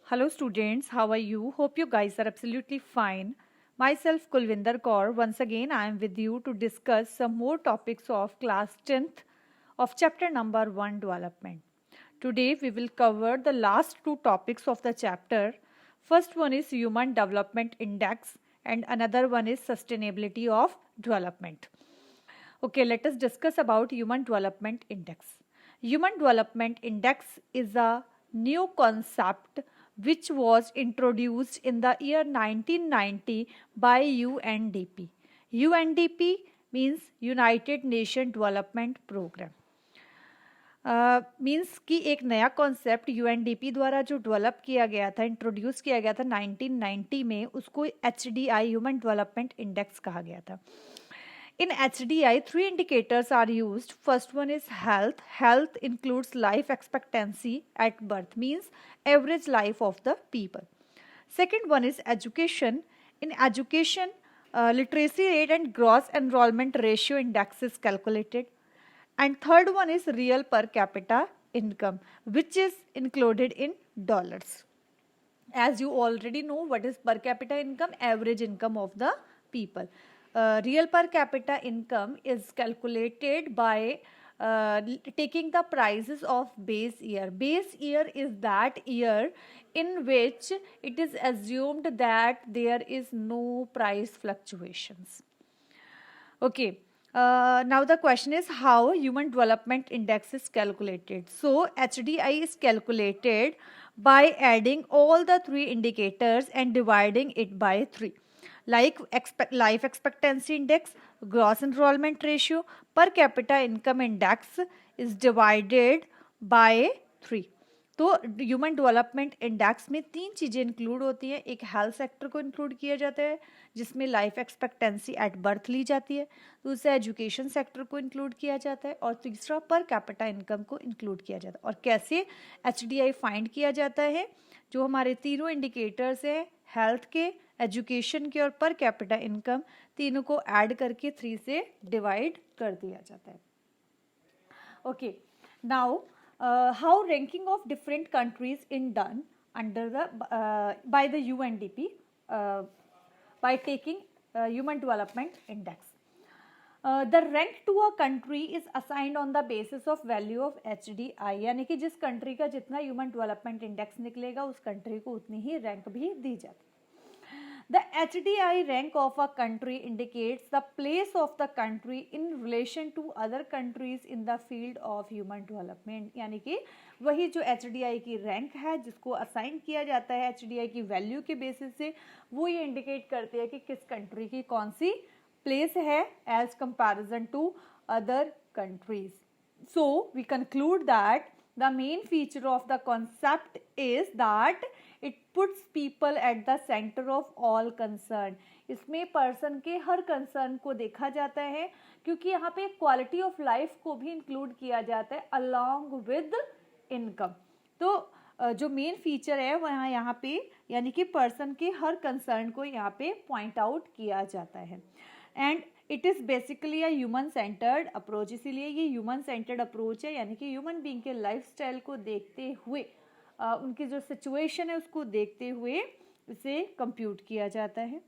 Hello students, how are you? Hope you guys are absolutely fine. Myself Kulvinder Kaur, once again I am with you to discuss some more topics of class 10th of chapter number 1 development. Today we will cover the last two topics of the chapter. First one is Human Development Index and another one is Sustainability of Development. Okay, let us discuss about Human Development Index. Human Development Index is a new concept which was introduced in the year 1990 by UNDP. UNDP means United Nations Development Program. Means कि एक नया concept UNDP द्वारा जो develop किया गया था, introduce किया गया था 1990 में, उसको एचडीआई ह्यूमन डेवलपमेंट इंडेक्स कहा गया था. In HDI, three indicators are used. First one is health. Health includes life expectancy at birth, means average life of the people. Second one is education. In education, literacy rate and gross enrollment ratio index is calculated. And third one is real per capita income, which is included in dollars. As you already know, what is per capita income? Average income of the people. Real per capita income is calculated by taking the prices of base year. Base year is that year in which it is assumed that there is no price fluctuations. Okay. Now the question is how Human Development Index is calculated. So HDI is calculated by adding all the three indicators and dividing it by 3. Like life expectancy index, gross enrollment ratio, per capita income index is divided by 3. तो human development index में 3 चीज़ें include होती हैं. एक health sector को include किया जाता है जिसमें लाइफ एक्सपेक्टेंसी एट बर्थ ली जाती है. दूसरा एजुकेशन सेक्टर को इंक्लूड किया जाता है और तीसरा पर कैपिटा इनकम को इंक्लूड किया जाता है. और कैसे एचडीआई फाइंड किया जाता है? जो हमारे तीनों इंडिकेटर्स हैं, हेल्थ के, एजुकेशन के और पर कैपिटा इनकम, तीनों को ऐड करके 3 से डिवाइड कर दिया जाता है. Okay, now how ranking of different countries in done under the by the UNDP by taking Human Development Index. The rank to a country is assigned on the basis of value of HDI, यानी कि जिस country का जितना human development index निकलेगा उस country को उतनी ही rank भी दी जाती है. The HDI rank of a country indicates the place of the country in relation to other countries in the field of human development. यानी कि वही जो HDI की रैंक है जिसको असाइन किया जाता है HDI की वैल्यू के बेसिस से, वो ये इंडिकेट करती है कि किस कंट्री की कौन सी प्लेस है as comparison to other countries. So we conclude that the main feature of the concept is that it puts people at the center of all concern. इसमें पर्सन के हर कंसर्न को देखा जाता है क्योंकि यहाँ पे क्वालिटी ऑफ लाइफ को भी इंक्लूड किया जाता है अलॉन्ग विद इनकम. तो जो मेन फीचर है वह यहाँ पे यानी कि पर्सन के हर कंसर्न को यहाँ पे पॉइंट आउट किया जाता है. And it is basically a human centred approach. इसीलिए ये ह्यूमन सेंटर्ड अप्रोच है, यानी कि ह्यूमन बीइंग के लाइफस्टाइल को देखते हुए, उनकी जो सिचुएशन है उसको देखते हुए इसे कंप्यूट किया जाता है.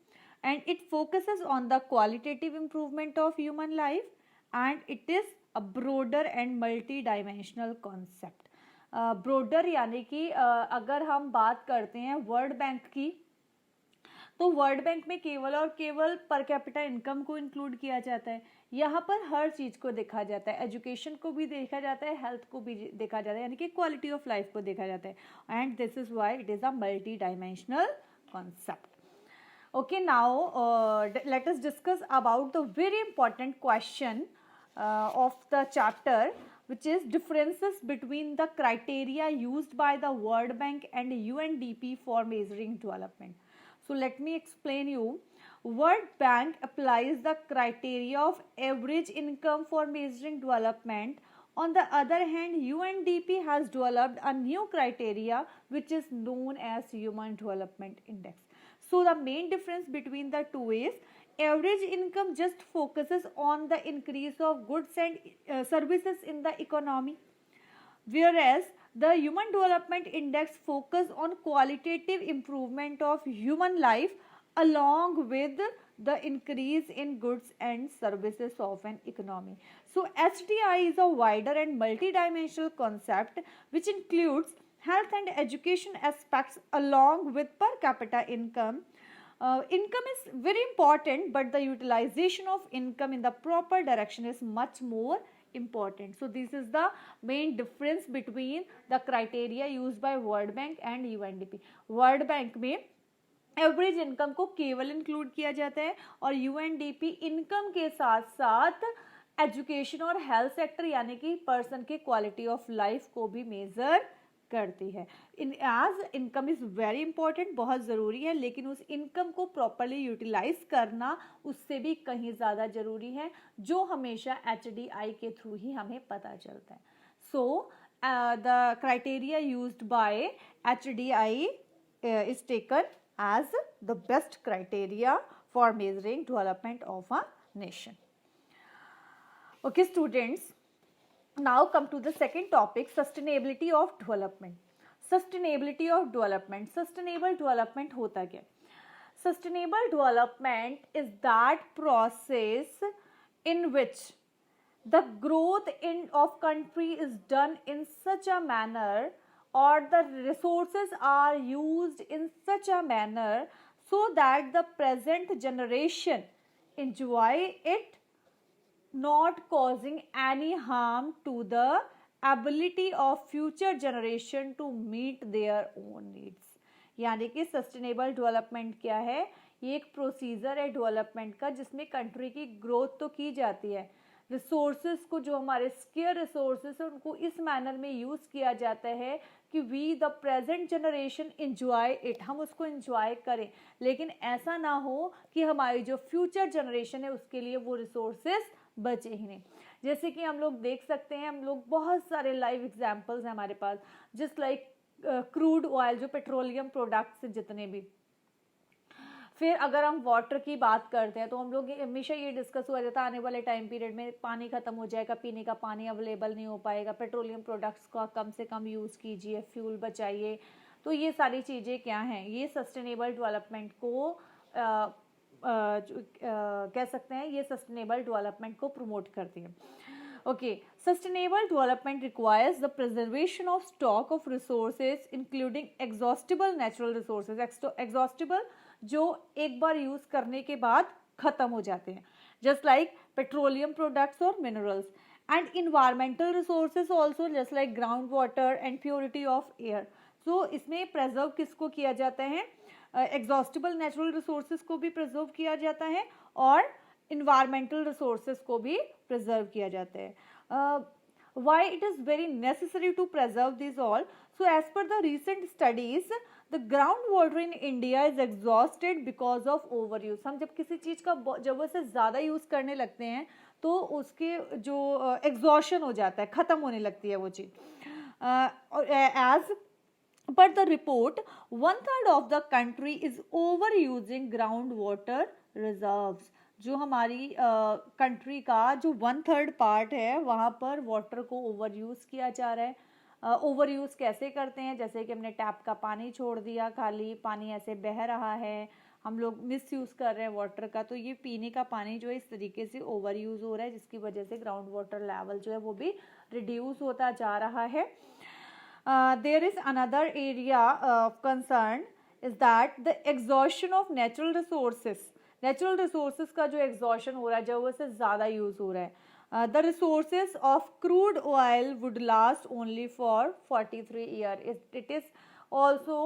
And it focuses on the qualitative improvement of human life and it is a broader and multi dimensional concept. Broader यानी कि अगर हम बात करते हैं वर्ल्ड बैंक की, तो वर्ल्ड बैंक में केवल और केवल पर कैपिटा इनकम को इंक्लूड किया जाता है. यहाँ पर हर चीज़ को देखा जाता है, एजुकेशन को भी देखा जाता है, हेल्थ को भी देखा जाता है, यानी कि क्वालिटी ऑफ लाइफ को देखा जाता है. And this is why it is a multi dimensional concept. Okay, now let us discuss about the very important question of the chapter, which is differences between the criteria used by the World Bank and UNDP for measuring development. So let me explain you. World Bank applies the criteria of average income for measuring development. On the other hand, UNDP has developed a new criteria which is known as Human Development Index. So the main difference between the two is average income just focuses on the increase of goods and services in the economy, whereas The Human Development Index focus on qualitative improvement of human life along with the increase in goods and services of an economy. So HDI is a wider and multidimensional concept which includes health and education aspects along with per capita income. Income is very important, but the utilization of income in the proper direction is much more important. So this is the main difference between the criteria used by World Bank and UNDP. World Bank में average income को केवल include किया जाता है और UNDP income के साथ साथ एजुकेशन और हेल्थ सेक्टर यानी कि पर्सन के क्वालिटी ऑफ लाइफ को भी मेजर करती है. As income is very important, बहुत ज़रूरी है, लेकिन उस इनकम को प्रॉपरली यूटिलाइज करना उससे भी कहीं ज़्यादा ज़रूरी है, जो हमेशा HDI के थ्रू ही हमें पता चलता है. So the criteria used by HDI is taken as the best criteria for measuring development of a nation. Okay students, now come to the second topic, sustainability of development. Sustainability of development. Sustainable development होता क्या? Sustainable development is that process in which the growth of country is done in such a manner or the resources are used in such a manner so that the present generation enjoy it, not causing any harm to the ability of future generation to meet their own needs. यानी कि sustainable development क्या है? ये एक procedure है development का जिसमें country की ग्रोथ तो की जाती है, रिसोर्सेज को, जो हमारे स्केयर रिसोर्सेज है, उनको इस मैनर में यूज़ किया जाता है कि we the present generation enjoy it, हम उसको इंजॉय करें, लेकिन ऐसा ना हो कि हमारी जो फ्यूचर जनरेशन है उसके लिए वो रिसोर्सेज बचे ही नहीं. जैसे कि हम लोग देख सकते हैं, हम लोग बहुत सारे लाइव एग्जांपल्स हैं हमारे पास, जस्ट लाइक क्रूड ऑयल, जो पेट्रोलियम प्रोडक्ट्स जितने भी. फिर अगर हम वाटर की बात करते हैं तो हम लोग हमेशा ये डिस्कस हुआ जाता है आने वाले टाइम पीरियड में पानी खत्म हो जाएगा, पीने का पानी अवेलेबल नहीं हो पाएगा, पेट्रोलियम प्रोडक्ट्स का कम से कम यूज़ कीजिए, फ्यूल बचाइए. तो ये सारी चीज़ें क्या हैं? ये सस्टेनेबल डेवलपमेंट को कह सकते हैं, ये सस्टेनेबल डेवलपमेंट को प्रमोट करती है. Okay, sustainable development requires the preservation of stock of resources including exhaustible natural resources. Exhaustible जो एक बार यूज करने के बाद खत्म हो जाते हैं, just like petroleum products or minerals, and environmental resources also just like groundwater and purity of air. So इसमें preserve किसको किया जाता है? Exhaustible natural resources को भी preserve किया जाता है और environmental resources को भी preserve किया जाता है. Why it is very necessary to preserve these all? So as per the recent studies, the groundwater in India is exhausted because of overuse. हम जब किसी चीज़ का जब से ज़्यादा यूज़ करने लगते हैं तो उसके जो exhaustion हो जाता है, ख़त्म होने लगती है वो चीज़. As per the report, 1/3 of the country is overusing groundwater reserves. जो हमारी कंट्री का जो 1/3 पार्ट है वहाँ पर वाटर को ओवर यूज़ किया जा रहा है. ओवर यूज़ कैसे करते हैं? जैसे कि हमने टैप का पानी छोड़ दिया, खाली पानी ऐसे बह रहा है, हम लोग मिस यूज़ कर रहे हैं वाटर का, तो ये पीने का पानी जो है इस तरीके से ओवर यूज़ हो रहा है, जिसकी वजह से ग्राउंड वाटर लेवल जो है वो भी रिड्यूस होता जा रहा है. There is another area of concern is that the exhaustion of natural resources. Natural resources का जो एग्जॉशन हो रहा है, जब से ज़्यादा यूज़ हो रहा है. The resources of crude oil would last only for 43 years. It is also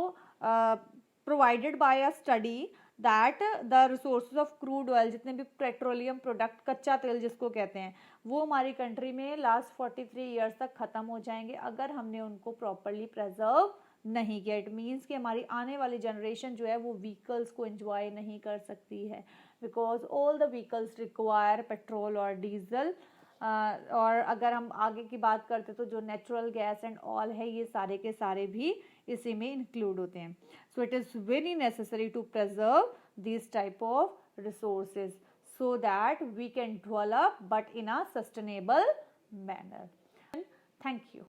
provided by a study that the resources of crude oil, जितने भी पेट्रोलियम प्रोडक्ट, कच्चा तेल जिसको कहते हैं, वो हमारी कंट्री में लास्ट 43 ईयर्स तक ख़त्म हो जाएंगे अगर हमने उनको प्रॉपरली प्रिजर्व नहीं किया. इट मीन्स कि हमारी आने वाली जनरेशन जो है वो व्हीकल्स को एंजॉय नहीं कर सकती है, because all the vehicles require petrol और डीजल. और अगर हम आगे की बात करते तो जो नेचुरल गैस एंड ऑयल है, ये सारे के सारे भी इसी में इंक्लूड होते हैं. So it is very necessary to preserve this type of resources so that we can develop but in a sustainable manner. Thank you.